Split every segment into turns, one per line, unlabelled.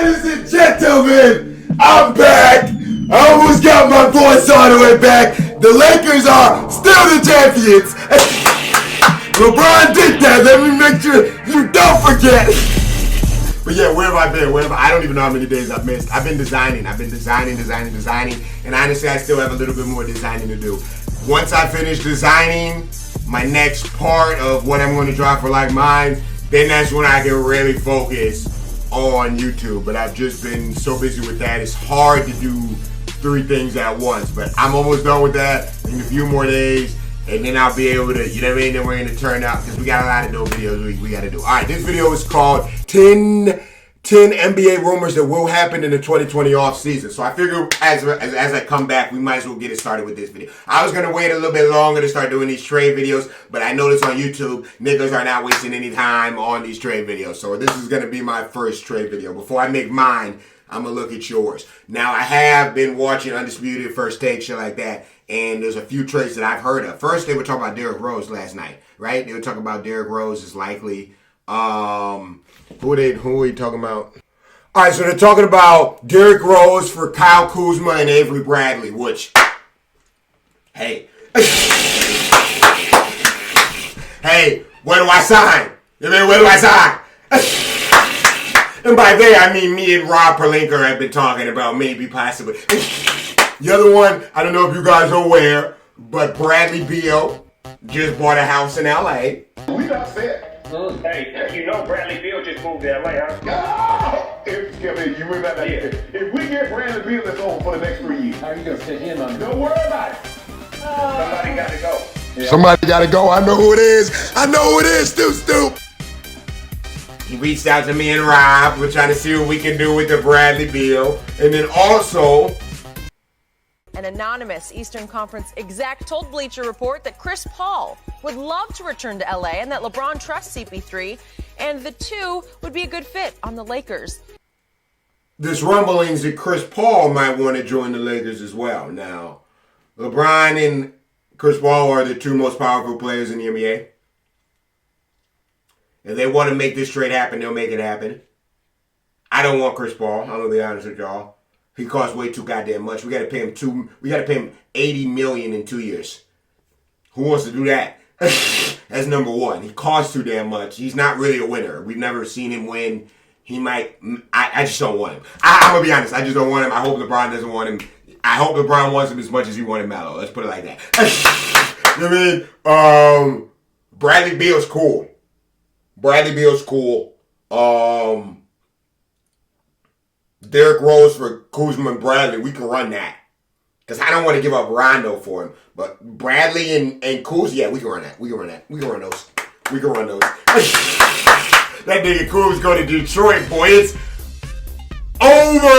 Ladies and gentlemen, I'm back. I almost got my voice all the way back. The Lakers are still the champions. LeBron did that. Let me make sure you don't forget. But yeah, where have I been? I don't even know how many days I've missed. I've been designing. And honestly, I still have a little bit more designing to do. Once I finish designing my next part of what I'm going to drop for Like Mine, then that's when I can really focus on YouTube. But I've just been so busy with that. It's hard to do 3 things at once. But I'm almost done with that in a few more days. And then I'll be able to, you know what I mean? Then we're going to turn out, because we got a lot of dope videos we got to do. All right, this video is called 10 NBA rumors that will happen in the 2020 offseason. So I figure as I come back, we might as well get it started with this video. I was going to wait a little bit longer to start doing these trade videos, but I noticed on YouTube, niggas are not wasting any time on these trade videos. So this is going to be my first trade video. Before I make mine, I'm going to look at yours. Now, I have been watching Undisputed, First Take, shit like that, and there's a few trades that I've heard of. First, they were talking about Derrick Rose last night, right? They were talking about Derrick Rose is likely. Who are we talking about? All right, so they're talking about Derrick Rose for Kyle Kuzma and Avery Bradley, which, hey, hey, where do I sign? You mean, where do I sign? And by they, I mean me and Rob Pelinka have been talking about maybe possibly. The other one, I don't know if you guys are aware, but Bradley Beal just bought a house in L.A.
We not set.
Hey, you know Bradley Beal just moved to LA, huh?
Oh, if we get Bradley Beal, it's over for the next 3 years.
How are you going to fit him on?
Don't worry about it.
Somebody got to go.
Yeah.
Somebody got to go. I know who it is. Stoop. He reached out to me and Rob. We're trying to see what we can do with the Bradley Beal. And then also,
an anonymous Eastern Conference exec told Bleacher Report that Chris Paul would love to return to LA and that LeBron trusts CP3 and the two would be a good fit on the Lakers.
there's rumblings that Chris Paul might want to join the Lakers as well. Now, LeBron and Chris Paul are the 2 most powerful players in the NBA. If they want to make this trade happen, they'll make it happen. I don't want Chris Paul. I'm gonna be honest with y'all. He costs way too goddamn much. We gotta pay him $80 million in 2 years. Who wants to do that? That's number one. He costs too damn much. He's not really a winner. We've never seen him win. He might. I just don't want him. I'm gonna be honest. I just don't want him. I hope LeBron doesn't want him. I hope LeBron wants him as much as he wanted Melo. Let's put it like that. You know what I mean? Bradley Beal's cool. Derrick Rose for Kuzma and Bradley, we can run that. Because I don't want to give up Rondo for him. But Bradley and Kuz, yeah, we can run that. We can run those. That nigga Kuz go to Detroit, boy. It's over.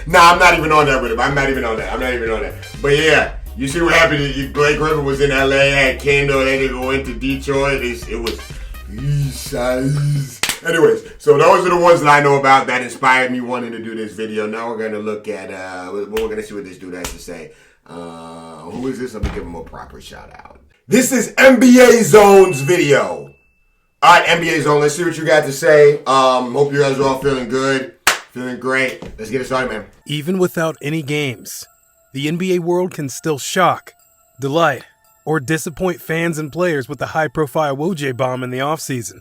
Nah, I'm not even on that with him. I'm not even on that. But yeah, you see what happened? Blake Griffin was in LA, had Kendall, they didn't go into Detroit. It was size. Anyways, so those are the ones that I know about that inspired me wanting to do this video. Now we're going to look at, we're going to see what this dude has to say. Who is this? Let me give him a proper shout out. This is NBA Zone's video. All right, NBA Zone, let's see what you got to say. Hope you guys are all feeling good, feeling great. Let's get it started, man.
Even without any games, the NBA world can still shock, delight, or disappoint fans and players with the high-profile Woj bomb in the offseason.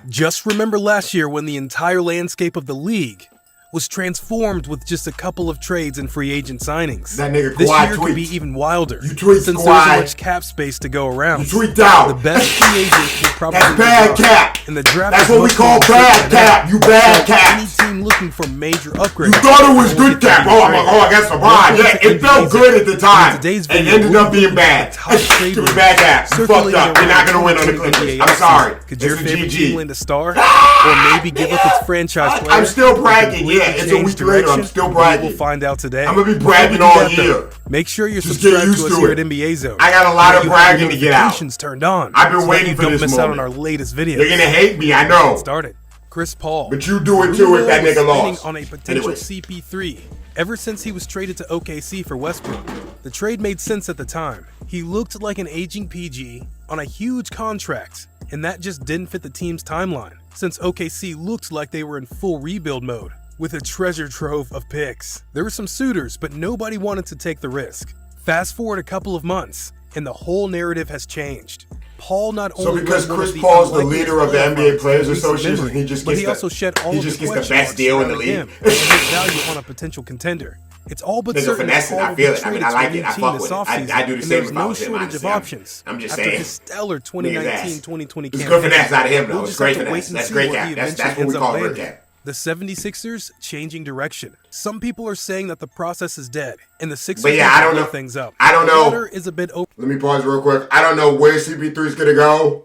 Just remember last year when the entire landscape of the league was transformed with just a couple of trades and free agent signings.
That nigga
this
Kawhi
year
tweets.
could be even wilder,
You tweet
since
Kawhi.
there's so much cap space to go around.
You tweet out.
The best free agents will probably
That's bad cap.
and the draft
That's
is
what we
much
call
more
bad
than
cap. You bad
so
cap.
Any team looking for major upgrades.
You thought it was good cap. Oh, I guess LeBron. Yeah, it felt good at the time. It ended up being bad. It was bad cap. You fucked up. You're not going to win on the Clippers. I'm sorry.
Could
It's
your
a
favorite
GG.
team land a star? Or maybe give up its franchise player?
I'm still bragging.
Completely
Yeah, it's a
change
week later. I'm
direction?
still bragging.
We'll find out today.
I'm going to be
Before
bragging
we do
all
that, though,
year.
Make sure you're
Just get
subscribed
used
to us
to
here
it.
at NBA Zone.
I got a lot
So
of
you have
bragging to get out.
notifications turned on.
I've been
so
waiting
you
for
don't
this
miss out on
moment.
our latest videos.
You're going to hate me. I know.
Started. Chris Paul.
But you do it too if that nigga
Spinning
lost.
on a potential
Anyways.
CP3. Ever since he was traded to OKC for Westbrook, the trade made sense at the time. He looked like an aging PG on a huge contract, and that just didn't fit the team's timeline. since OKC looked like they were in full rebuild mode, with a treasure trove of picks. There were some suitors, but nobody wanted to take the risk. Fast forward a couple of months, and the whole narrative has changed. Paul not only
because
was one of
Chris Paul's the
unlikeliest
leader of the
players
NBA Players
in recent
Association,
memory,
he just
but
gets
he also shed all
he
of
just
the
gets the
question
best
marks
deal in the
surrounding
league.
him and his value on a potential contender. It's all but
Nigga
certain
finessing,
Paul
I
will
feel
be
it. I mean,
traded
I
to
like
a new
it. I
team
fuck
this
with it.
offseason,
I do the
and
same
there's
if I
no
was him,
shortage of
honestly.
options.
I'm just
After
saying.
his stellar
Nigga's ass.
2019-2020
It's
campaign,
good finesse out of him, though.
we'll
It's
just
great
have to wait
finesse.
and
That's
see
great
where
cap.
he
That's
eventually
what we
ends up
call real
landing.
cap.
The 76ers changing direction. Some people are saying that the process is dead, and the Sixers
But yeah,
need
I
to
don't
blow
know.
things up.
I don't
The
know.
latter is a bit open.
Let me pause real quick. I don't know where CP3 is going to go,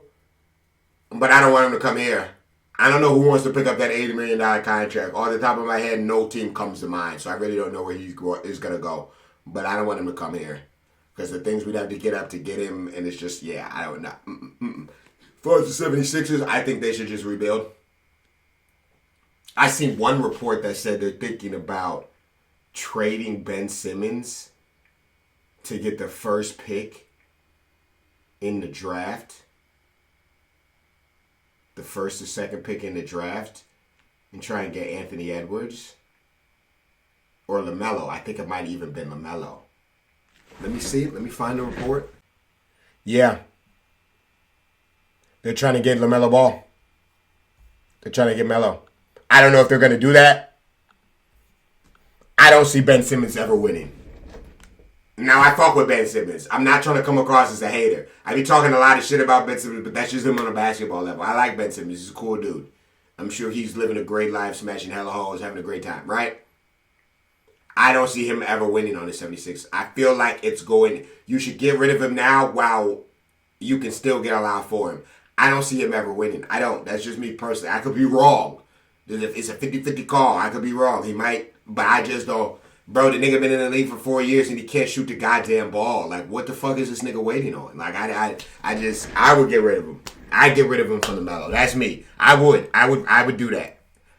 but I don't want him to come here. I don't know who wants to pick up that $80 million contract. Off the top of my head, no team comes to mind, so I really don't know where he's going to go. But I don't want him to come here because the things we'd have to get up to get him, and it's just, yeah, I don't know. As far as the 76ers, I think they should just rebuild. I seen one report that said they're thinking about trading Ben Simmons to get the first pick in the draft. The first or second pick in the draft and try and get Anthony Edwards or LaMelo. I think it might even been LaMelo. Let me see. Let me find the report. Yeah. They're trying to get LaMelo Ball. They're trying to get Melo. I don't know if they're going to do that. I don't see Ben Simmons ever winning. Now, I fuck with Ben Simmons. I'm not trying to come across as a hater. I be talking a lot of shit about Ben Simmons, but that's just him on a basketball level. I like Ben Simmons. He's a cool dude. I'm sure he's living a great life, smashing hella hoes, having a great time, right? I don't see him ever winning on the 76ers. I feel like it's going, you should get rid of him now while you can still get a lot for him. I don't see him ever winning. I don't. That's just me personally. I could be wrong. It's a 50-50 call. I could be wrong. He might, but I just don't. Bro, the nigga been in the league for 4 years and he can't shoot the goddamn ball. Like, what the fuck is this nigga waiting on? Like, I would get rid of him. I'd get rid of him from the Melo. That's me. I would do that.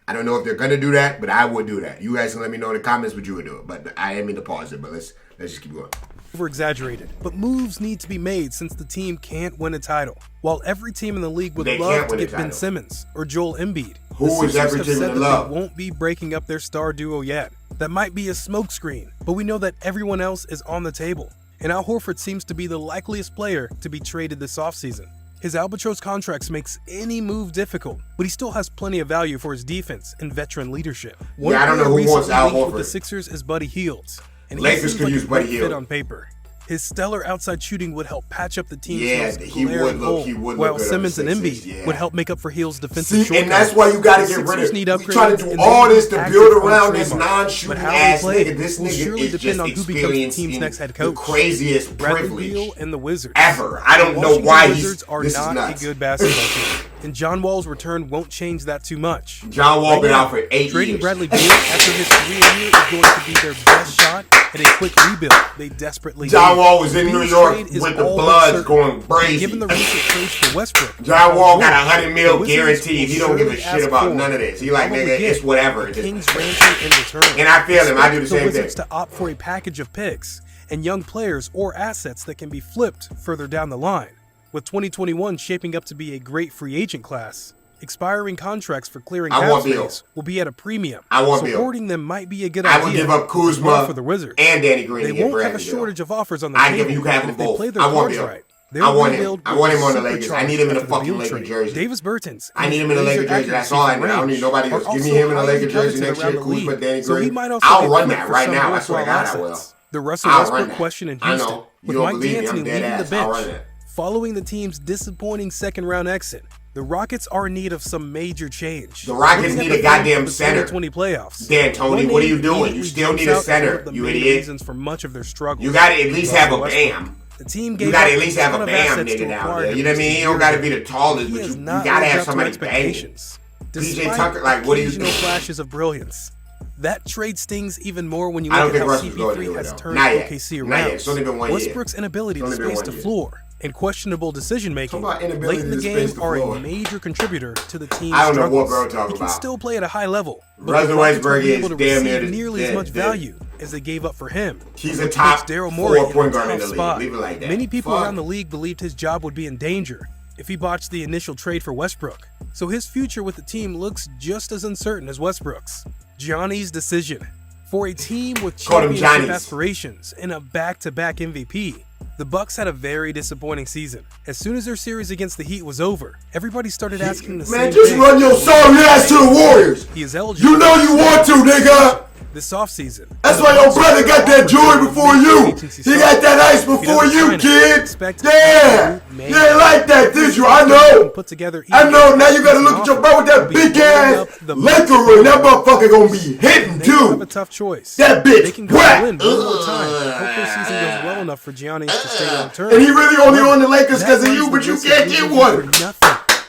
I don't know if they're gonna do that, but I would do that. You guys can let me know in the comments what you would do it. But I didn't mean to pause it, but let's just keep going.
Over-exaggerated, but moves need to be made since the team can't win a title. While every team in the league would
They
love
can't
to
win a
get Ben
title.
Simmons or Joel Embiid,
Who
the
is
Sixers
every
have
team
said
in
that
love?
they won't be breaking up their star duo yet. That might be a smokescreen, but we know that everyone else is on the table. And Al Horford seems to be the likeliest player to be traded this offseason. His albatross contracts makes any move difficult, but he still has plenty of value for his defense and veteran leadership. One
I don't know
player
who wants
recently
Al
linked with
Horford.
the Sixers is Buddy Hield, and he
Lakers
seems
could
like
use
a great
Buddy
fit
Hield.
on paper. His stellar outside shooting would help patch up the team's
Yeah,
most
he would
glaring
look-
hole,
he would look
while
good on the
Simmons and
Sixers,
Embiid
yeah.
would help make up for Hield's defensive
See,
shortcomings.
and that's why you gotta
The
get rid
Sixers
of.
need
You
upgrades,
trying to do
and they
all
need
this to
active
build
on
around this
Draymond.
non-shooting
But how they
ass
play
nigga. This
will
nigga
surely
is
depend
just
on who becomes the
experienced
team's
in
next head
the
coach.
craziest
Bradley
privilege
Beal and the Wizards.
ever. I don't
The
know
Washington
why
Wizards are
this is
not
nuts.
a good basketball team, and John Wall's return won't change that too much.
John Wall
Right
been
now,
out for 8
trading
years.
Bradley Beal after his career year is going to be their best shot at a quick rebuild they desperately
John
need.
Wall was in New
Beal's
York
trade is
with the
all but
Bloods
certain.
going crazy.
Given the recent trades for Westbrook,
John Wall got
Paul
$100 million
the Wizards
guaranteed.
will
He don't give a
surely
shit
ask
about
for,
none of this. He like,
probably
nigga,
get
it's whatever.
the
Just-
Kings ransom in return.
And I feel him. I do the
Expect
same
Wizards
thing.
to opt for a package of picks and young players or assets that can be flipped further down the line. With 2021 shaping up to be a great free agent class, expiring contracts for clearing
I
cap
want Beal.
space will be at a premium.
I want
so
Beal.
hoarding them might be a good
I
idea.
would give up
as well
Kuzma
for the Wizards.
and Danny Green
They
to get
won't have a
Bradley Beal.
shortage of offers on the
I
table.
give you have
and
them
if they
both.
play their
I want
cards
Beal.
right,
I want him.
rebuild
I want him on the
will
Lakers.
be
I need him in a
supercharged after
fucking
Beal
Laker
trade.
jersey.
Davis Bertans.
I need him in a Laker jersey. That's all I need. I don't need nobody else. Give me him in a Laker jersey next year. Kuzma, Danny
So he
Green.
might also
I'll
get
run
flipped
that
for
right
some
now. I swear to God I
worthwhile
will.
assets. The Russell
I'll run
Westbrook
that.
question in
I
Houston,
know. You
with
don't
Mike
believe me. I'm
D'Antoni
dead
leaving the
ass. I'll run
bench.
that.
Following the team's disappointing second-round exit, the Rockets are in need of some major change.
The Rockets
Looking at
need
the
a goddamn
film of the
center.
2020 playoffs.
D'Antoni,
one
what are you
name
doing? You
immediately
still
jumps
need a
out as
center,
one of the
you
main
idiot.
reasons for much of their struggles.
You gotta at least have a
Russell Westbrook.
Bam.
The team
You
gave
gotta
up
at least have
ton
a
of
Bam
assets to
nigga down
acquire
there.
him
You know what I
this
mean? You
year.
don't gotta be the tallest,
He
but
has
you
not
gotta
lived
have
up to
somebody banging.
expectations. Despite
Tucker, like, what do you
occasional
think?
flashes of brilliance, that trade stings even more when you
I don't
look at
think
how
Russell's going
CP3
anywhere,
has
though.
turned
Not yet.
OKC
Not
around.
yet. It's only been 1 year.
Westbrook's inability
It's
to
only been
space
1
the
year.
floor and questionable decision-making
Talk about
late
inability
in the
to
game
space the
are
floor.
a major contributor to the team's
I don't know what
struggles.
bro talking
He can
about.
still play at a high level, but
Russell
the Rockets
Westbrook
won't be
is
able to
damn near
receive nearly as
dead,
much
dead.
value as they gave up for him.
He's a
which
top
puts Daryl
4
Morey in a
point guard in
tough
the league.
spot.
Leave it like that.
Many people
Fuck.
around the league believed his job would be in danger, if he botched the initial trade for Westbrook, so his future with the team looks just as uncertain as Westbrook's. Johnny's decision. For a team with championship aspirations and a back-to-back MVP, the Bucks had a very disappointing season. As soon as their series against the Heat was over, everybody started asking the same thing.
Man, just run your sorry ass to the Warriors.
He is eligible.
You know you want to, nigga.
This offseason.
That's why your brother got that jewelry before you. He got that ice before you, kid. Yeah. You ain't like that, did you? I know. I know. Now you gotta look at your bro with that big ass Laker ring. That motherfucker gonna be hitting too.
Have a tough choice.
That bitch.
They can go win one more time. Hope their season goes well enough for Giannis to stay long term.
And he really only on the Lakers because of you, but you can't get one.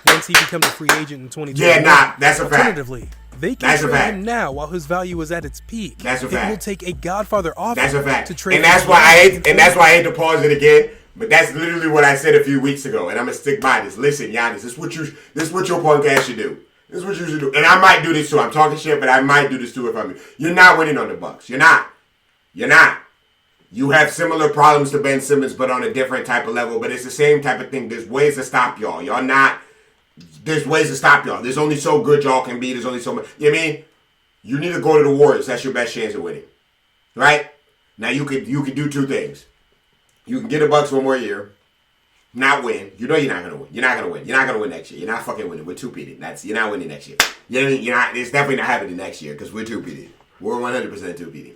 Once he becomes a free agent in 2020.
Yeah, nah, that's a fact.
Alternatively, they can trade him now while his value is at its peak.
That's a fact.
It will take a Godfather offer.
That's a fact.
To trade
and that's why I hate. And that's why I hate to pause it again. But that's literally what I said a few weeks ago, and I'm gonna stick by this. Listen, Giannis, this is what your punk ass should do. This is what you should do. And I might do this too. I'm talking shit, but I might do this too if I'm. You're not winning on the Bucks. You're not. You're not. You have similar problems to Ben Simmons, but on a different type of level. But it's the same type of thing. There's ways to stop y'all. Y'all not. There's ways to stop y'all. There's only so good y'all can be. There's only so much. You know what I mean? You need to go to the Warriors. That's your best chance of winning. Right? Now you could do two things. You can get the Bucks one more year, not win. You know you're not gonna win. You're not gonna win. You're not gonna win next year. You're not fucking winning. We're two-peated. You're not winning next year. You're not. It's definitely not happening next year because we're two-peated. We're 100% two-peated.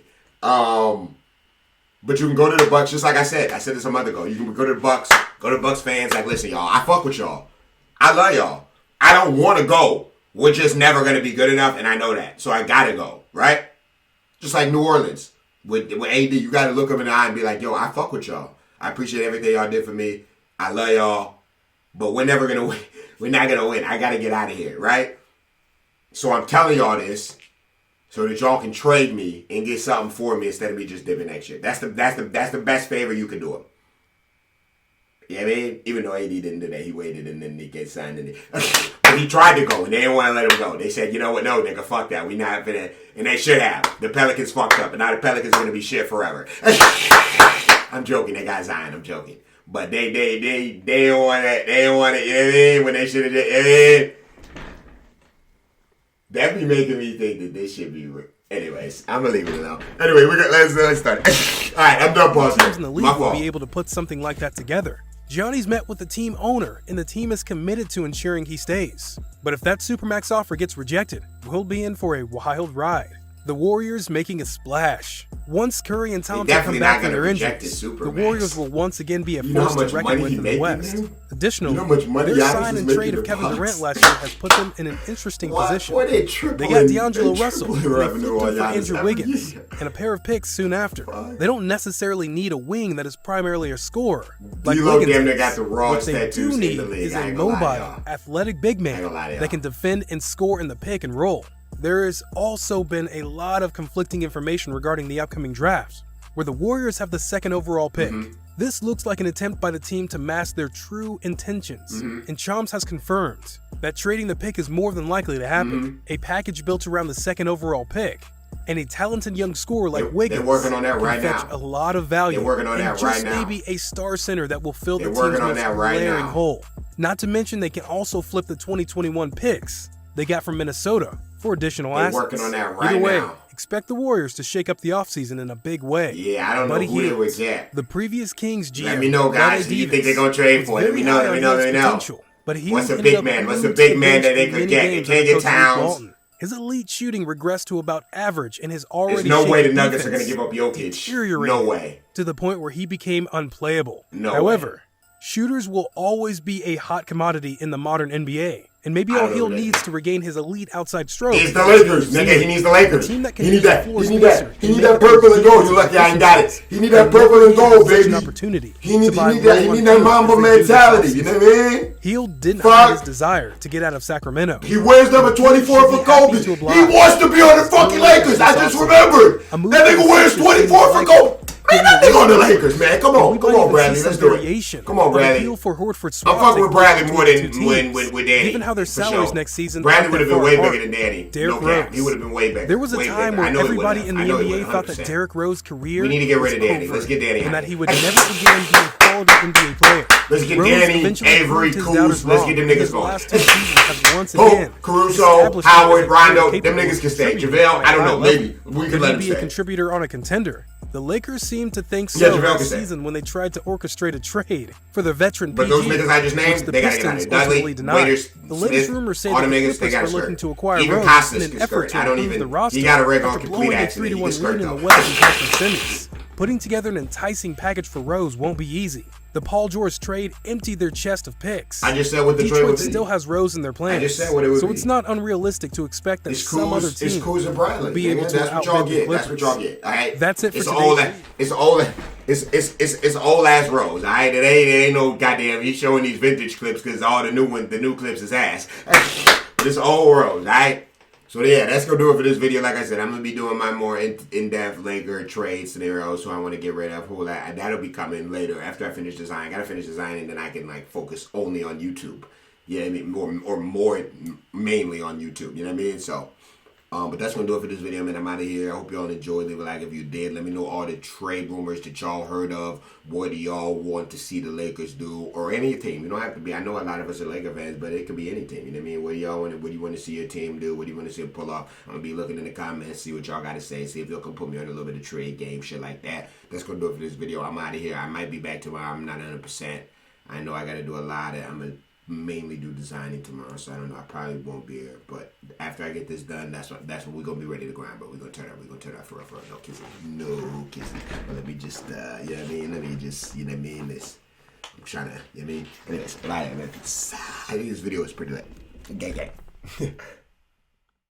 But you can go to the Bucks just like I said. I said this a month ago. You can go to the Bucks. Go to Bucks fans. Like, listen, y'all. I fuck with y'all. I love y'all. I don't want to go. We're just never going to be good enough, and I know that. So I got to go, right? Just like New Orleans. With AD, you got to look them in the eye and be like, yo, I fuck with y'all. I appreciate everything y'all did for me. I love y'all. But we're never going to win. We're not going to win. I got to get out of here, right? So I'm telling y'all this so that y'all can trade me and get something for me instead of me just dipping next year. That's the best favor you can do him. Yeah, I mean, even though AD didn't do that, he waited and then he gets signed. But he tried to go, and they didn't want to let him go. They said, you know what, no, nigga, fuck that. We not finna. And they should have. The Pelicans fucked up, and now the Pelicans are going to be shit forever. I'm joking. They got Zion. I'm joking. But they don't want it. They don't want it. You know what I mean? When they should have did. That be making me think that this should be. Anyways, I'm gonna leave it alone. Anyway, let's start. All right, I'm done pausing.
Teams in the league will be able to put something like that together. Gianni's met with the team owner, and the team is committed to ensuring he stays. But if that Supermax offer gets rejected, we'll be in for a wild ride. The Warriors making a splash. Once Curry and Thompson come back from their injuries, the Warriors will once again be a force to reckon with in the West. Additionally, their sign and trade of Kevin Durant last year has put them in an interesting position. They got D'Angelo Russell, and they flipped him for Andrew Wiggins, and a pair of picks soon after. They don't necessarily need a wing that is primarily a scorer, like Wiggins. What they do need is a mobile, athletic big man that can defend and score in the pick and roll. There has also been a lot of conflicting information regarding the upcoming draft, where the Warriors have the second overall pick. This looks like an attempt by the team to mask their true intentions, and Chomps has confirmed that trading the pick is more than likely to happen. A package built around the second overall pick, and a talented young scorer like Wiggins
they're working on that right
can fetch
now.
a lot of value.
They're working on that right now.
Maybe a star center that will fill the
They're
team's
working on
most
that right
glaring
now.
hole. Not to mention they can also flip the 2021 picks they got from Minnesota for additional assets.
They're working on that right
Either way,
now.
expect the Warriors to shake up the offseason in a big way.
Yeah, I don't know who it was yet.
The previous Kings GM.
Let me know, guys, who you think they're going to trade for. Let me know.
But
What's a big man? What's a big man that they could get? They can't get Towns.
His elite shooting regressed to about average, and his already
There's no way the Nuggets are going to give up Jokic. No way.
To the point where he became unplayable.
However,
way. Shooters will always be a hot commodity in the modern NBA. And maybe all he needs to regain his elite outside stroke
is the Lakers, nigga. He needs the Lakers. He need that. He need that purple and gold. You lucky I ain't got it. He need that purple and gold, baby. He need that Mamba mentality. You know what I mean?
Hill didn't have his desire to get out of Sacramento.
He wears number 24 for Kobe. He wants to be on the fucking Lakers. I just remembered. That nigga wears 24 for Kobe. Nothing on the Lakers, man. Come on, Bradley. Let's do
variation
it. Come on, Bradley.
Appeal for Horford
I'm fucking with Bradley more than with Danny.
Given how their salaries next season,
Bradley would have been way bigger than Danny.
Derrick
No cap.
Rose.
He would have been way bigger.
There was a time where everybody in the NBA thought that
100%.
Derrick Rose's career
We need to get rid of
was
Danny.
over,
Let's get Danny out
and
of
that he
here.
would never again be a quality NBA player.
Let's get
Rose
Danny,
eventually
Avery,
proved his
Kuz.
doubters
Let's
wrong,
get them
and
niggas
his
going.
last two seasons have once
Hope,
again
Caruso,
established
Howard,
him as a
Rondo,
player
them
capable
niggas can
of
stay.
contributing
JaVale,
at a
I don't
high
know,
level.
maybe. We
Could
can let
he
him
be a
stay.
contributor on a contender? The Lakers seemed to think
Yeah,
so
JaVale can
last
stay.
season when they tried to orchestrate a trade for the veteran
But
PG,
those niggas I just named,
which the
they gotta get out of
Pistons
here. Dudley,
ultimately denied.
Waiters,
The latest
Smith,
rumors say
all
that
them
the
niggas, they
Clippers
got
are
a
looking
skirt.
to acquire
Even
Rose
Costas
in an
can
effort
skirt.
to
I don't
improve
even.
the roster
He got a red on
after
complete
blowing a
accident. He
3-1
can
lead
skirt
in the
though.
West against the Simmons. Putting together an enticing package for Rose won't be easy. The Paul George trade emptied their chest of picks.
I just said what the trade
Detroit
would be.
still has Rose in their plans.
I just said what it would
so
be.
it's not unrealistic to expect that some other team
It's Kuz and Bradley.
will be able to
That's what y'all
outbid the
get. That's what y'all
Clippers.
get. All right.
That's it for
it's
today's
all
video.
It's old ass Rose. All right. It ain't no goddamn. He's showing these vintage clips because all the new clips is ass. But it's old Rose. All right. So yeah, that's gonna do it for this video. Like I said, I'm gonna be doing my more in-depth Laker trade scenarios. So I want to get rid of whole that. That'll be coming later after I finish design. Gotta finish designing, then I can like focus only on YouTube. Yeah, I mean more mainly on YouTube. You know what I mean? So. But that's going to do it for this video, man. I'm out of here. I hope y'all enjoyed. Leave a like if you did. Let me know all the trade rumors that y'all heard of. What do y'all want to see the Lakers do? Or any team. You don't have to be. I know a lot of us are Laker fans, but it could be any team. You know what I mean? What do y'all want? What do you want to see your team do? What do you want to see them pull off? I'm going to be looking in the comments, see what y'all got to say. See if y'all can put me on a little bit of trade game, shit like that. That's going to do it for this video. I'm out of here. I might be back tomorrow. I'm not 100%. I know I got to do a lot of. I'm going to mainly do designing tomorrow, so I don't know. I probably won't be here, but after I get this done, that's when we're gonna be ready to grind. But we're gonna turn out for real. No kissing. But let me just, you know what I mean? Let me just, you know what I mean? This, I'm trying to, you know what I mean? Anyways, but I think this video is pretty lit. Gang.